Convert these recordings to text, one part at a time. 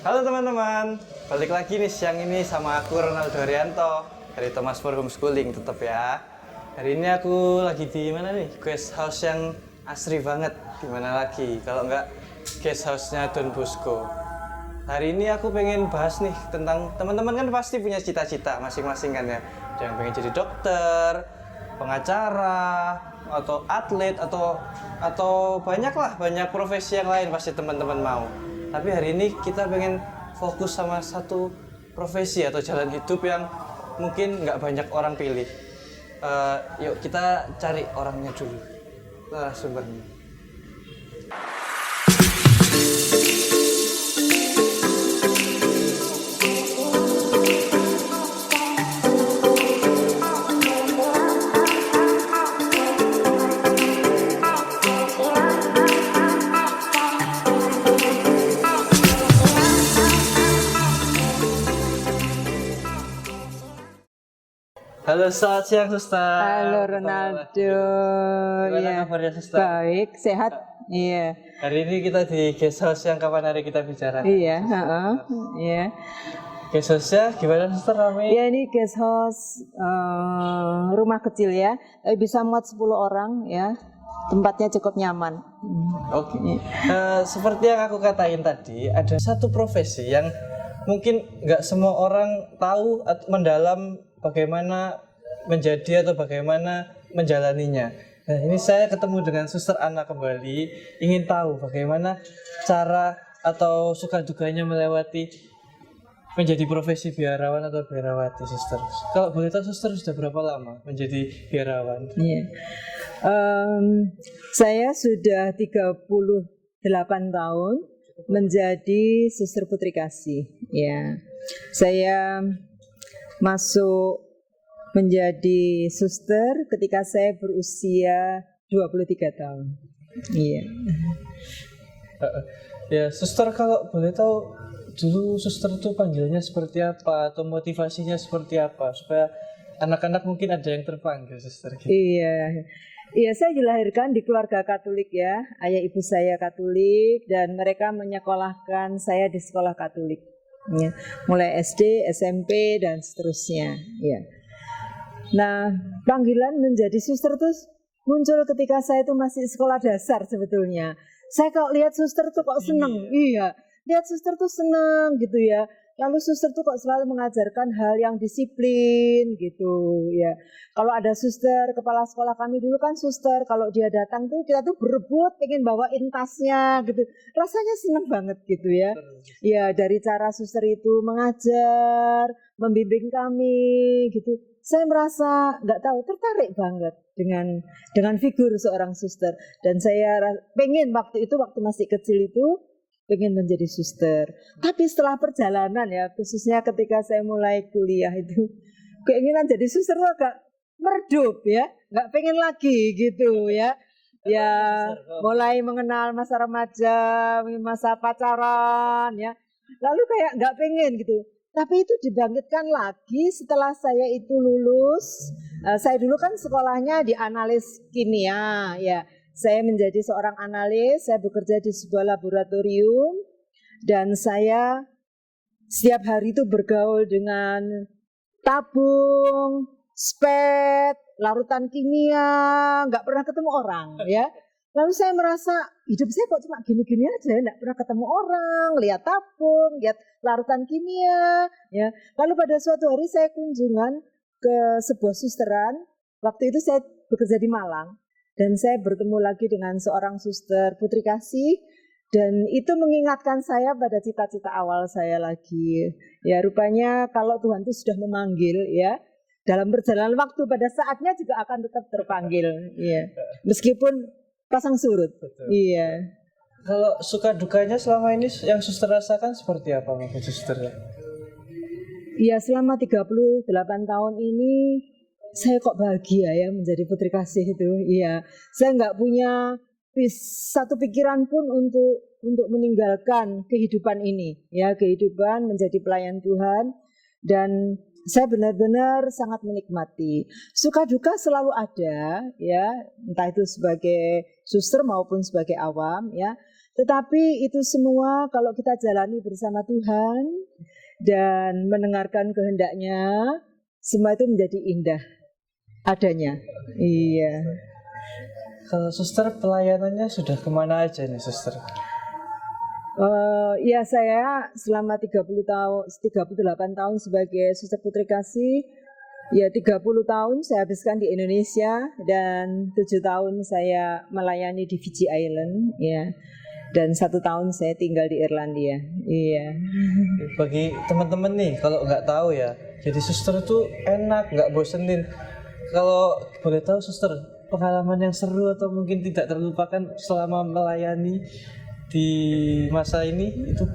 Halo teman-teman, balik lagi nih siang ini sama aku Ronaldo Haryanto dari Thomas for Homeschooling tetap ya. Hari ini aku lagi di mana nih? Guest house yang asri banget. Di mana lagi? Kalau nggak guest house-nya Don Bosco. Hari ini aku pengen bahas nih tentang teman-teman kan pasti punya cita-cita masing-masing kan ya. Ada yang pengen jadi dokter, pengacara, atau atlet atau banyak profesi yang lain pasti teman-teman mau. Tapi hari ini kita pengen fokus sama satu profesi atau jalan hidup yang mungkin nggak banyak orang pilih. Yuk kita cari orangnya dulu, sumbernya. Halo, selamat siang Suster. Halo Ronaldo. Gimana kabarnya Suster? Baik, sehat. Iya. Hari ini kita di guest house yang kapan hari kita bicara. Iya, iya. Guest house-nya gimana Suster, rame? Ya ini guest house rumah kecil ya. Bisa muat 10 orang ya. Tempatnya cukup nyaman. Oke. Seperti yang aku katain tadi, ada satu profesi yang mungkin nggak semua orang tahu atau mendalam bagaimana menjadi atau bagaimana menjalaninya. Nah, ini saya ketemu dengan Suster Ana kembali, ingin tahu bagaimana cara atau suka dukanya melewati menjadi profesi biarawan atau biarawati, Suster. Kalau boleh tahu, Suster sudah berapa lama menjadi biarawan? Iya. Saya sudah 38 tahun menjadi suster putri kasih. Ya, saya masuk menjadi suster ketika saya berusia 23 tahun. Iya. Ya, Suster kalau boleh tahu dulu Suster itu panggilnya seperti apa atau motivasinya seperti apa supaya anak-anak mungkin ada yang terpanggil, Suster. Iya. Iya, saya dilahirkan di keluarga Katolik ya. Ayah ibu saya Katolik dan mereka menyekolahkan saya di sekolah Katolik. Ya, mulai SD, SMP dan seterusnya. Ya. Nah, panggilan menjadi suster itu muncul ketika saya itu masih sekolah dasar sebetulnya. Saya kalau lihat suster tuh kok seneng. Iya, lihat suster tuh seneng gitu ya. Lalu suster tuh kok selalu mengajarkan hal yang disiplin gitu ya. Kalau ada suster, kepala sekolah kami dulu kan suster, kalau dia datang tuh kita tuh berebut pengen bawain tasnya gitu. Rasanya seneng banget gitu ya. Ya, dari cara suster itu mengajar, membimbing kami gitu. Saya merasa nggak tahu tertarik banget dengan figur seorang suster dan saya pengen waktu masih kecil itu pengen menjadi suster. Tapi setelah perjalanan ya, khususnya ketika saya mulai kuliah itu, keinginan jadi suster agak meredup ya, nggak pengen lagi gitu ya. Ya mulai mengenal masa remaja, masa pacaran ya, lalu kayak nggak pengen gitu. Tapi itu dibangkitkan lagi setelah saya itu lulus. Saya dulu kan sekolahnya di analis kimia ya. Saya menjadi seorang analis, saya bekerja di sebuah laboratorium dan saya setiap hari itu bergaul dengan tabung, spet, larutan kimia, nggak pernah ketemu orang ya. Lalu saya merasa hidup saya kok cuma gini-gini aja, nggak pernah ketemu orang, lihat tabung, lihat larutan kimia ya. Lalu pada suatu hari saya kunjungan ke sebuah susteran, waktu itu saya bekerja di Malang. Dan saya bertemu lagi dengan seorang suster putri kasih dan itu mengingatkan saya pada cita-cita awal saya lagi. Ya rupanya kalau Tuhan itu sudah memanggil ya, dalam perjalanan waktu pada saatnya juga akan tetap terpanggil. Ya. Meskipun pasang surut. Betul. Iya. Kalau suka dukanya selama ini yang Suster rasakan seperti apa mungkin Suster? Iya, selama 38 tahun ini saya kok bahagia ya menjadi putri kasih itu. Iya, saya nggak punya satu pikiran pun untuk meninggalkan kehidupan ini. Ya, kehidupan menjadi pelayan Tuhan dan saya benar-benar sangat menikmati. Suka duka selalu ada, ya, entah itu sebagai suster maupun sebagai awam, ya. Tetapi itu semua kalau kita jalani bersama Tuhan dan mendengarkan kehendaknya, semua itu menjadi indah adanya. Iya. Kalau suster pelayanannya sudah kemana aja nih suster? Ya saya selama 38 tahun sebagai suster putri kasih, ya 30 tahun saya habiskan di Indonesia dan 7 tahun saya melayani di Fiji Island, ya. Dan 1 tahun saya tinggal di Irlandia. Iya. Bagi teman-teman nih, kalau nggak tahu ya, jadi suster itu enak, nggak bosenin. Kalau boleh tahu suster, pengalaman yang seru atau mungkin tidak terlupakan selama melayani di masa ini itu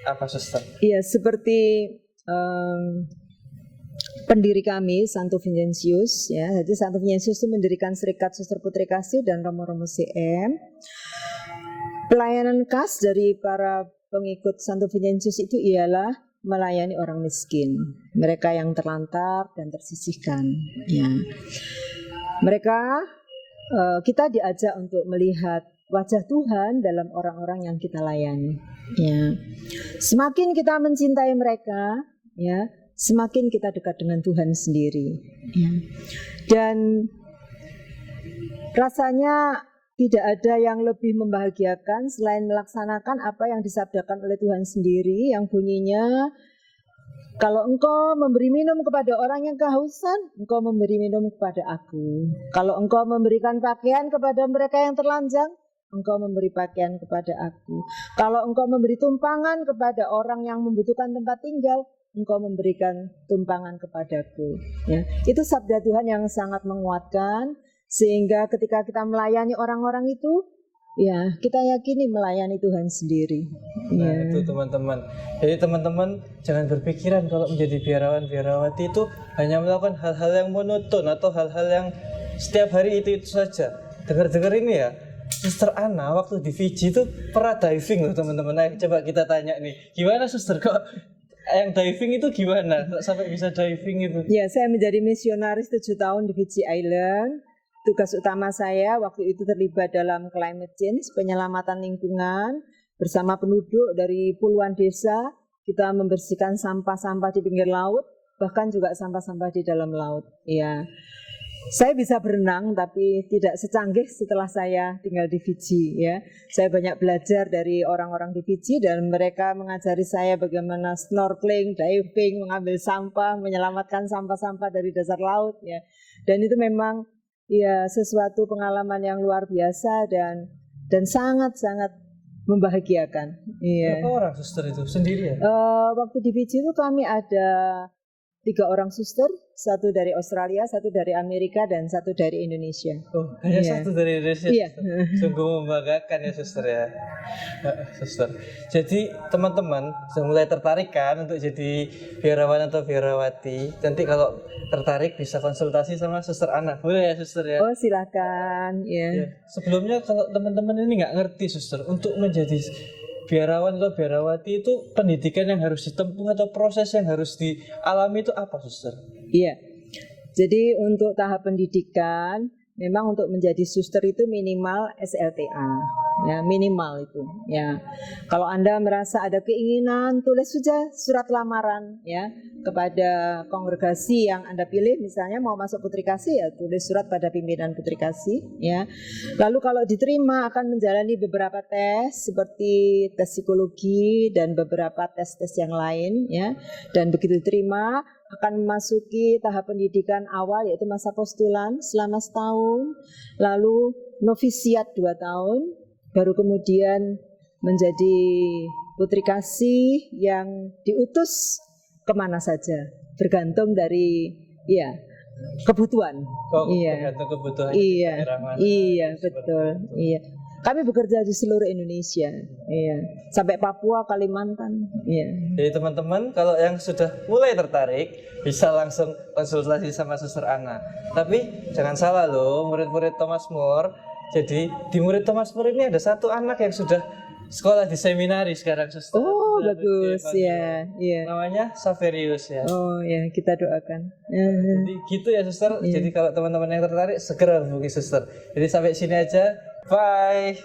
apa suster? Iya, seperti pendiri kami Santo Vincentius, ya. Jadi Santo Vincentius itu mendirikan Serikat Suster Putri Kasih dan Romo-Romo CM. Pelayanan khas dari para pengikut Santo Vincentius itu ialah melayani orang miskin, mereka yang terlantar dan tersisihkan. Ya. Kita diajak untuk melihat wajah Tuhan dalam orang-orang yang kita layani. Ya. Semakin kita mencintai mereka, ya, semakin kita dekat dengan Tuhan sendiri. Ya. Dan rasanya tidak ada yang lebih membahagiakan selain melaksanakan apa yang disabdakan oleh Tuhan sendiri, yang bunyinya, kalau engkau memberi minum kepada orang yang kehausan, engkau memberi minum kepada aku. Kalau engkau memberikan pakaian kepada mereka yang terlanjang, engkau memberi pakaian kepada aku. Kalau engkau memberi tumpangan kepada orang yang membutuhkan tempat tinggal, engkau memberikan tumpangan kepadaku. Ya, itu sabda Tuhan yang sangat menguatkan. Sehingga ketika kita melayani orang-orang itu, ya kita yakini melayani Tuhan sendiri. Nah Ya. itu teman-teman. Jadi teman-teman jangan berpikiran kalau menjadi biarawan biarawati itu hanya melakukan hal-hal yang monoton atau hal-hal yang setiap hari itu saja. Dengar-dengar ini ya, Suster Ana waktu di Fiji itu pernah diving loh teman-teman. Ayo coba kita tanya nih, gimana Suster kok yang diving itu gimana? Kok sampai bisa diving itu? Ya, saya menjadi misionaris 7 tahun di Fiji Island. Tugas utama saya waktu itu terlibat dalam climate change, penyelamatan lingkungan bersama penduduk dari puluhan desa. Kita membersihkan sampah-sampah di pinggir laut, bahkan juga sampah-sampah di dalam laut. Ya, saya bisa berenang, tapi tidak secanggih setelah saya tinggal di Fiji. Ya, saya banyak belajar dari orang-orang di Fiji dan mereka mengajari saya bagaimana snorkeling, diving, mengambil sampah, menyelamatkan sampah-sampah dari dasar laut. Ya, dan itu memang ya sesuatu pengalaman yang luar biasa dan sangat-sangat membahagiakan. Iya. Berapa orang suster itu sendiri ya? Waktu di Fiji itu kami ada 3 orang suster, 1 dari Australia, 1 dari Amerika, dan 1 dari Indonesia. Oh, hanya Iya. 1 dari Indonesia. Iya. Sungguh membanggakan ya suster ya. Suster. Jadi teman-teman sudah mulai tertarik kan untuk jadi biarawan atau biarawati. Nanti kalau tertarik bisa konsultasi sama Suster Ana. Boleh ya suster ya? Oh silakan. Ya. Ya. Sebelumnya kalau teman-teman ini nggak ngerti suster, untuk menjadi biarawan atau biarawati itu pendidikan yang harus ditempuh atau proses yang harus dialami itu apa suster? Iya. Jadi untuk tahap pendidikan memang untuk menjadi suster itu minimal SLTA. Ya, minimal itu. Ya. Kalau Anda merasa ada keinginan, tulis saja surat lamaran ya kepada kongregasi yang Anda pilih, misalnya mau masuk Putri Kasih ya tulis surat pada pimpinan Putri Kasih ya. Lalu kalau diterima akan menjalani beberapa tes seperti tes psikologi dan beberapa tes-tes yang lain ya. Dan begitu diterima akan memasuki tahap pendidikan awal yaitu masa postulan selama setahun, lalu novisiat 2 tahun, baru kemudian menjadi Putri Kasih yang diutus kemana saja, bergantung dari ya kebutuhan. Oh, Iya, tergantung kebutuhan iya, daerah mana. iya Seperti betul, itu. iya. Kami bekerja di seluruh Indonesia, iya, sampai Papua, Kalimantan, iya. Jadi teman-teman kalau yang sudah mulai tertarik bisa langsung konsultasi sama Suster Ana. Tapi jangan salah loh, murid-murid Thomas More. Jadi di murid Thomas More ini ada 1 anak yang sudah sekolah di seminari sekarang suster. Oh Sudah bagus, dipanggil. ya, iya. Namanya Saverius ya. Oh ya, kita doakan. Jadi gitu ya suster. Jadi kalau teman-teman yang tertarik segera hubungi suster. Jadi sampai sini aja. Bye.